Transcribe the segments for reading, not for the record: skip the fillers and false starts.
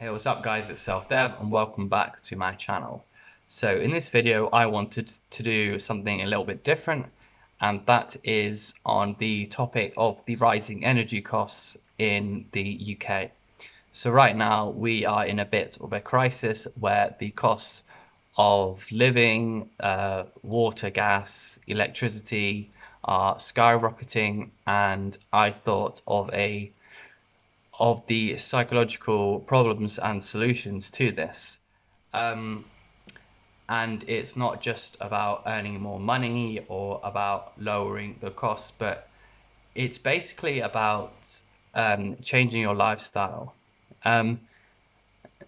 Hey, what's up guys, it's Self-Dev and welcome back to my channel. So in this video I wanted to do something a little bit different, and that is on the topic of the rising energy costs in the UK. So right now we are in a bit of a crisis where the costs of living, water, gas, electricity are skyrocketing, and I thought of the psychological problems and solutions to this. Um, and it's not just about earning more money or about lowering the costs, but it's basically about changing your lifestyle. Um,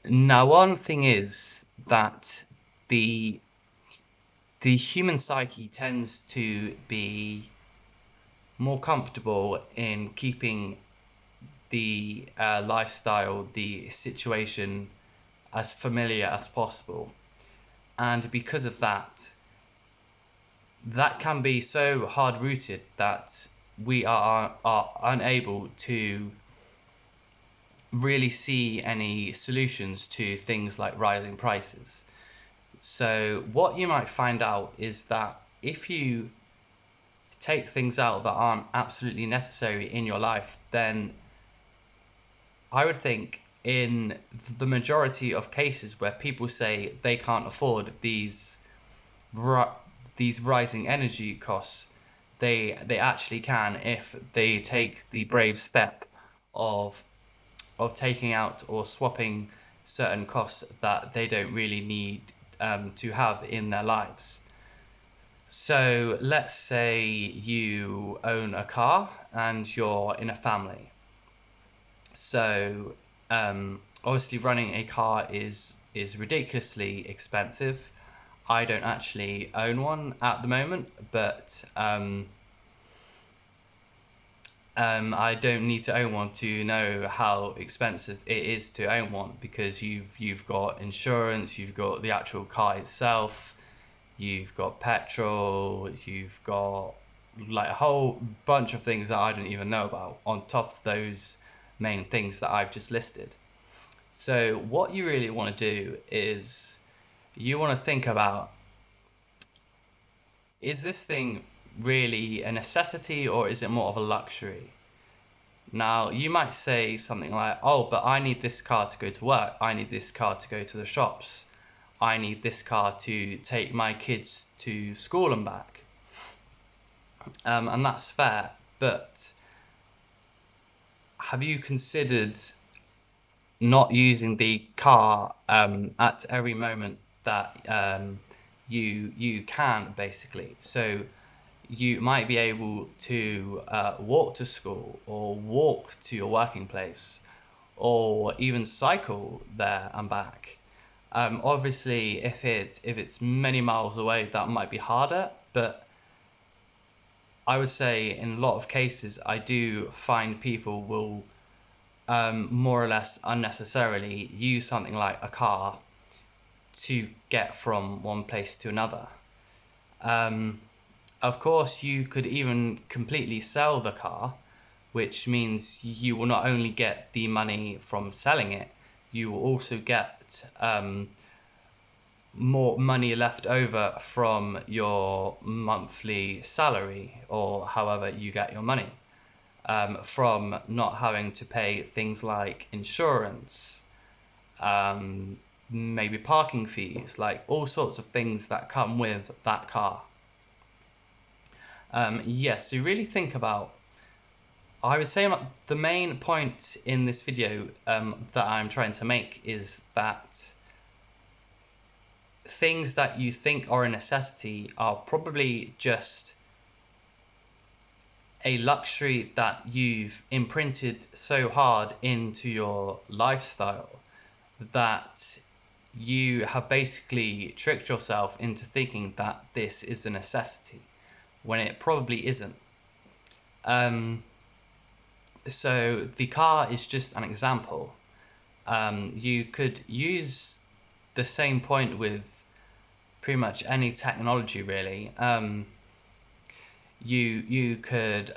Now, one thing is that the the human psyche tends to be more comfortable in keeping the lifestyle, the situation as familiar as possible. And because of that, that can be so hard rooted that we are unable to really see any solutions to things like rising prices. So what you might find out is that if you take things out that aren't absolutely necessary in your life, then I would think in the majority of cases where people say they can't afford these rising energy costs, they actually can if they take the brave step of taking out or swapping certain costs that they don't really need to have in their lives. So let's say you own a car and you're in a family. So obviously running a car is ridiculously expensive. I don't actually own one at the moment, but I don't need to own one to know how expensive it is to own one, because you've got insurance, you've got the actual car itself, you've got petrol, you've got like a whole bunch of things that I don't even know about on top of those main things that I've just listed. So what you really want to do is you want to think about, is this thing really a necessity or is it more of a luxury? Now, you might say something like, oh, but I need this car to go to work. I need this car to go to the shops. I need this car to take my kids to school and back. And that's fair, but have you considered not using the car at every moment that you can, basically? So you might be able to walk to school or walk to your working place or even cycle there and back. Obviously, if it's many miles away, that might be harder, but I would say in a lot of cases, I do find people will more or less unnecessarily use something like a car to get from one place to another. Of course, you could even completely sell the car, which means you will not only get the money from selling it, you will also get more money left over from your monthly salary, or however you get your money, from not having to pay things like insurance, maybe parking fees, like all sorts of things that come with that car. Yes, so really think about, I would say the main point in this video that I'm trying to make is that things that you think are a necessity are probably just a luxury that you've imprinted so hard into your lifestyle that you have basically tricked yourself into thinking that this is a necessity when it probably isn't. So the car is just an example. You could use the same point with pretty much any technology, really. You could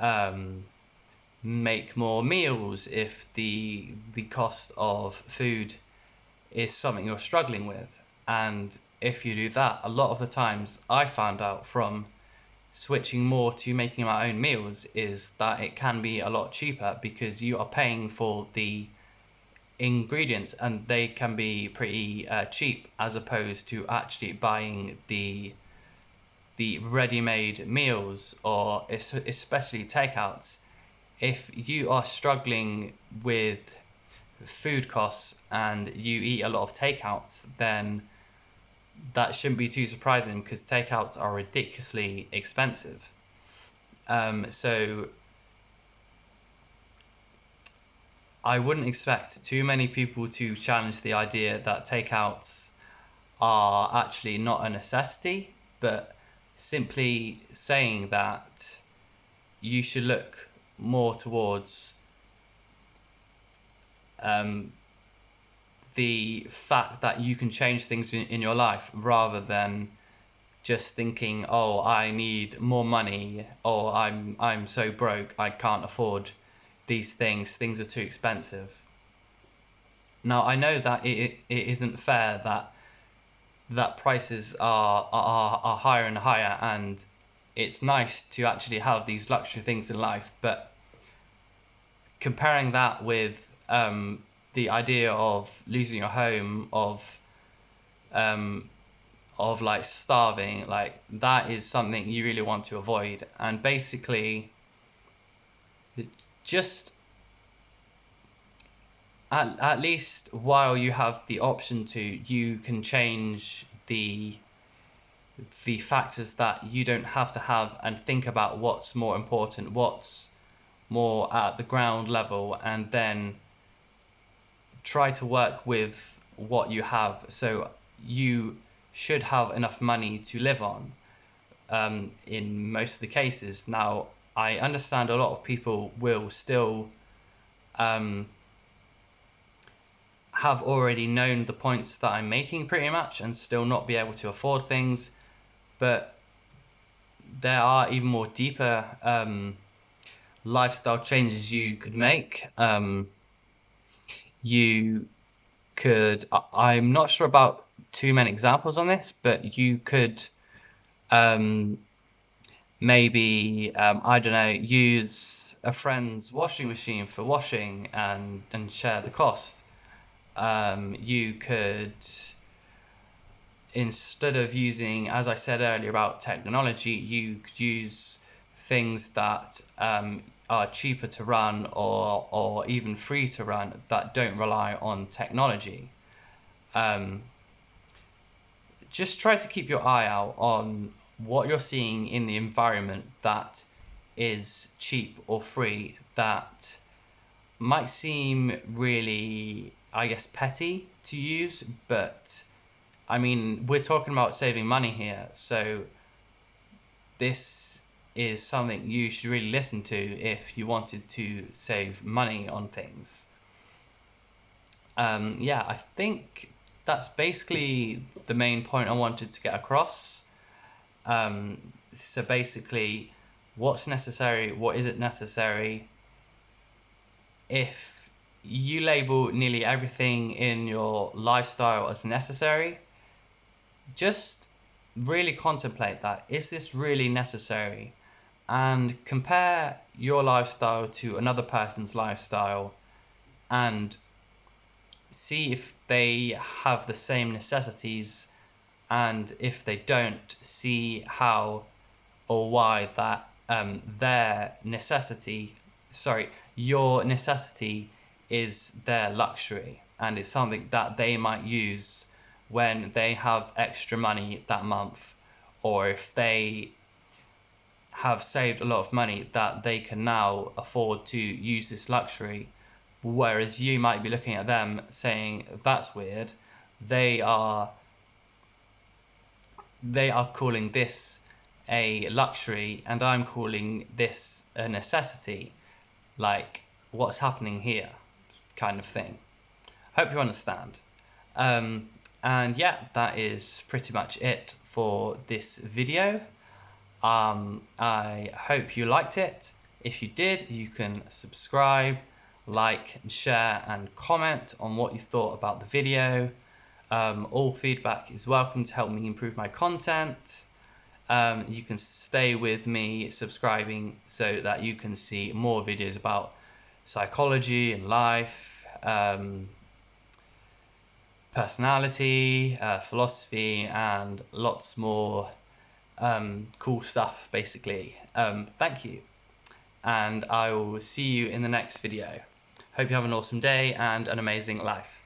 make more meals if the cost of food is something you're struggling with. And if you do that, a lot of the times I found out from switching more to making my own meals is that it can be a lot cheaper because you are paying for the ingredients and they can be pretty cheap, as opposed to actually buying the ready-made meals, or especially takeouts. If you are struggling with food costs and you eat a lot of takeouts, then that shouldn't be too surprising because takeouts are ridiculously expensive. So I wouldn't expect too many people to challenge the idea that takeouts are actually not a necessity, but simply saying that you should look more towards the fact that you can change things in your life, rather than just thinking, oh, I need more money, or I'm so broke I can't afford these things are too expensive. Now I know that it isn't fair that prices are higher and higher, and it's nice to actually have these luxury things in life, but comparing that with the idea of losing your home, of like starving, like that is something you really want to avoid. And basically, just at least while you have the option to, you can change the factors that you don't have to have, and think about what's more important, what's more at the ground level, and then try to work with what you have. So you should have enough money to live on, in most of the cases. Now, I understand a lot of people will still have already known the points that I'm making pretty much and still not be able to afford things, but there are even more deeper lifestyle changes you could make. You could, I'm not sure about too many examples on this, but you could maybe, I don't know, use a friend's washing machine for washing and share the cost. You could, instead of using, as I said earlier about technology, you could use things that are cheaper to run, or even free to run, that don't rely on technology. Just try to keep your eye out on what you're seeing in the environment that is cheap or free, that might seem really, I guess, petty to use, but I mean, we're talking about saving money here, so this is something you should really listen to if you wanted to save money on things. Yeah, I think that's basically the main point I wanted to get across. So basically, what's necessary, what isn't necessary. If you label nearly everything in your lifestyle as necessary, just really contemplate that. Is this really necessary? And compare your lifestyle to another person's lifestyle and see if they have the same necessities, and if they don't, see how or why that your necessity is their luxury, and it's something that they might use when they have extra money that month, or if they have saved a lot of money that they can now afford to use this luxury. Whereas you might be looking at them saying, that's weird, they are calling this a luxury and I'm calling this a necessity. Like, what's happening here, kind of thing. Hope you understand. And yeah, that is pretty much it for this video. I hope you liked it. If you did, you can subscribe, like and share and comment on what you thought about the video. All feedback is welcome to help me improve my content. You can stay with me subscribing so that you can see more videos about psychology and life, personality, philosophy, and lots more cool stuff, basically. Thank you, and I will see you in the next video. Hope you have an awesome day and an amazing life.